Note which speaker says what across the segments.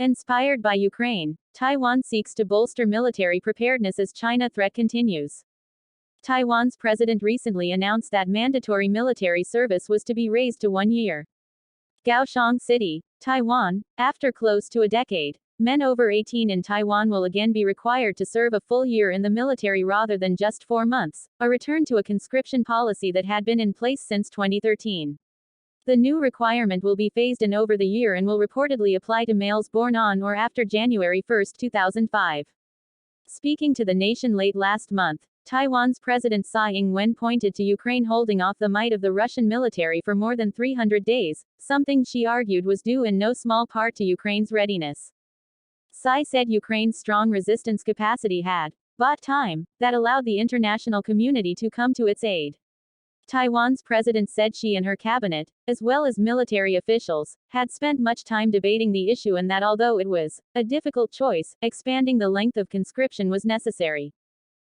Speaker 1: Inspired by Ukraine, Taiwan seeks to bolster military preparedness as China threat continues. Taiwan's president recently announced that mandatory military service was to be raised to 1 year. KAOHSIUNG City, Taiwan, after close to a decade, men over 18 in Taiwan will again be required to serve a full year in the military rather than just 4 months, a return to a conscription policy that had been in place since 2013. The new requirement will be phased in over the year and will reportedly apply to males born on or after January 1, 2005. Speaking to the nation late last month, Taiwan's President Tsai Ing-wen pointed to Ukraine holding off the might of the Russian military for more than 300 days, something she argued was due in no small part to Ukraine's readiness. Tsai said Ukraine's strong resistance capacity had bought time that allowed the international community to come to its aid. Taiwan's president said she and her cabinet, as well as military officials, had spent much time debating the issue and that although it was a difficult choice, expanding the length of conscription was necessary.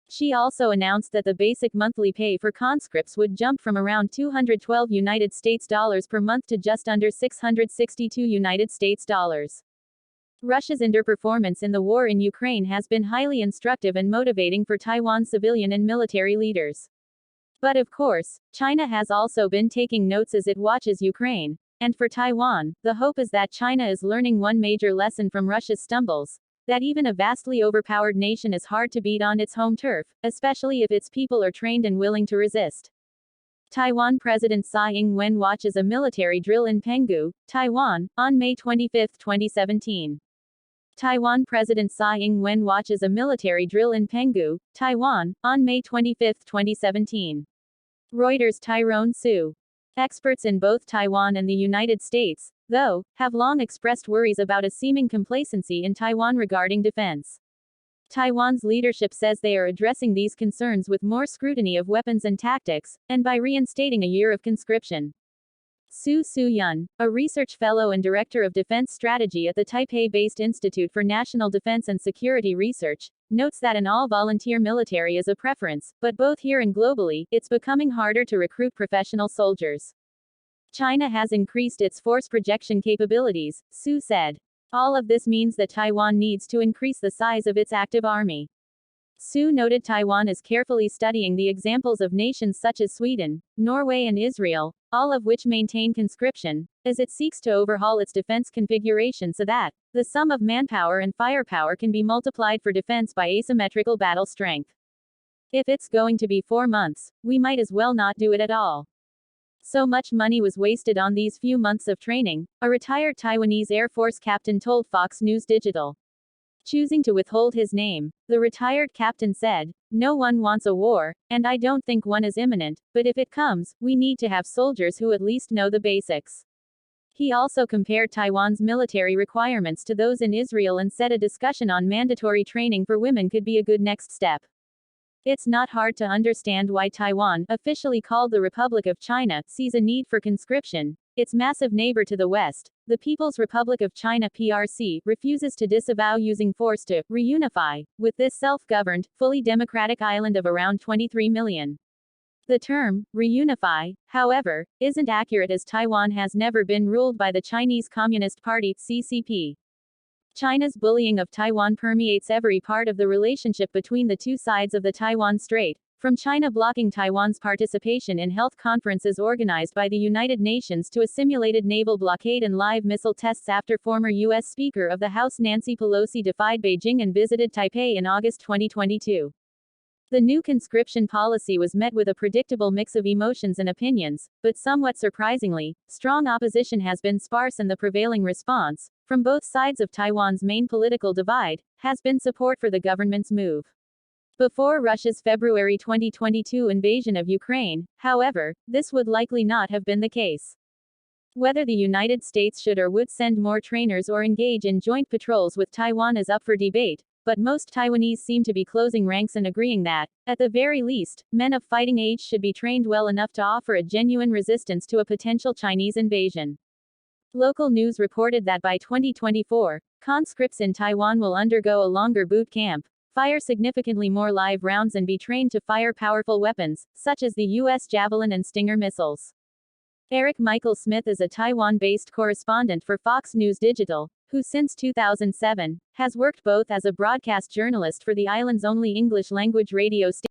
Speaker 1: She also announced that the basic monthly pay for conscripts would jump from around $212 per month to just under $662. Russia's underperformance in the war in Ukraine has been highly instructive and motivating for Taiwan's civilian and military leaders. But of course, China has also been taking notes as it watches Ukraine. And for Taiwan, the hope is that China is learning one major lesson from Russia's stumbles: that even a vastly overpowered nation is hard to beat on its home turf, especially if its people are trained and willing to resist. Taiwan President Tsai Ing-wen watches a military drill in Penghu, Taiwan, on May 25, 2017. Taiwan President Tsai Ing-wen watches a military drill in Penghu, Taiwan, on May 25, 2017. Reuters. Tyrone Su. Experts in both Taiwan and the United States, though, have long expressed worries about a seeming complacency in Taiwan regarding defense. Taiwan's leadership says they are addressing these concerns with more scrutiny of weapons and tactics, and by reinstating a year of conscription. Su Su-yun, a research fellow and director of defense strategy at the Taipei-based Institute for National Defense and Security Research, notes that an all-volunteer military is a preference, but both here and globally, it's becoming harder to recruit professional soldiers. China has increased its force projection capabilities, Su said. All of this means that Taiwan needs to increase the size of its active army. Su noted Taiwan is carefully studying the examples of nations such as Sweden, Norway and Israel, all of which maintain conscription, as it seeks to overhaul its defense configuration so that the sum of manpower and firepower can be multiplied for defense by asymmetrical battle strength. If it's going to be 4 months, we might as well not do it at all. So much money was wasted on these few months of training, a retired Taiwanese Air Force captain told Fox News Digital. Choosing to withhold his name, the retired captain said, "No one wants a war, and I don't think one is imminent, but if it comes, we need to have soldiers who at least know the basics." He also compared Taiwan's military requirements to those in Israel and said a discussion on mandatory training for women could be a good next step. It's not hard to understand why Taiwan, officially called the Republic of China, sees a need for conscription. Its massive neighbor to the west, the People's Republic of China (PRC), refuses to disavow using force to reunify with this self-governed, fully democratic island of around 23 million. The term reunify, however, isn't accurate as Taiwan has never been ruled by the Chinese Communist Party (CCP). China's bullying of Taiwan permeates every part of the relationship between the two sides of the Taiwan Strait, from China blocking Taiwan's participation in health conferences organized by the United Nations to a simulated naval blockade and live missile tests after former U.S. Speaker of the House Nancy Pelosi defied Beijing and visited Taipei in August 2022. The new conscription policy was met with a predictable mix of emotions and opinions, but somewhat surprisingly, strong opposition has been sparse and the prevailing response, from both sides of Taiwan's main political divide, has been support for the government's move. Before Russia's February 2022 invasion of Ukraine, however, this would likely not have been the case. Whether the United States should or would send more trainers or engage in joint patrols with Taiwan is up for debate, but most Taiwanese seem to be closing ranks and agreeing that, at the very least, men of fighting age should be trained well enough to offer a genuine resistance to a potential Chinese invasion. Local news reported that by 2024, conscripts in Taiwan will undergo a longer boot camp, fire significantly more live rounds and be trained to fire powerful weapons, such as the U.S. Javelin and Stinger missiles. Eric Michael Smith is a Taiwan-based correspondent for Fox News Digital, who since 2007 has worked both as a broadcast journalist for the island's only English-language radio station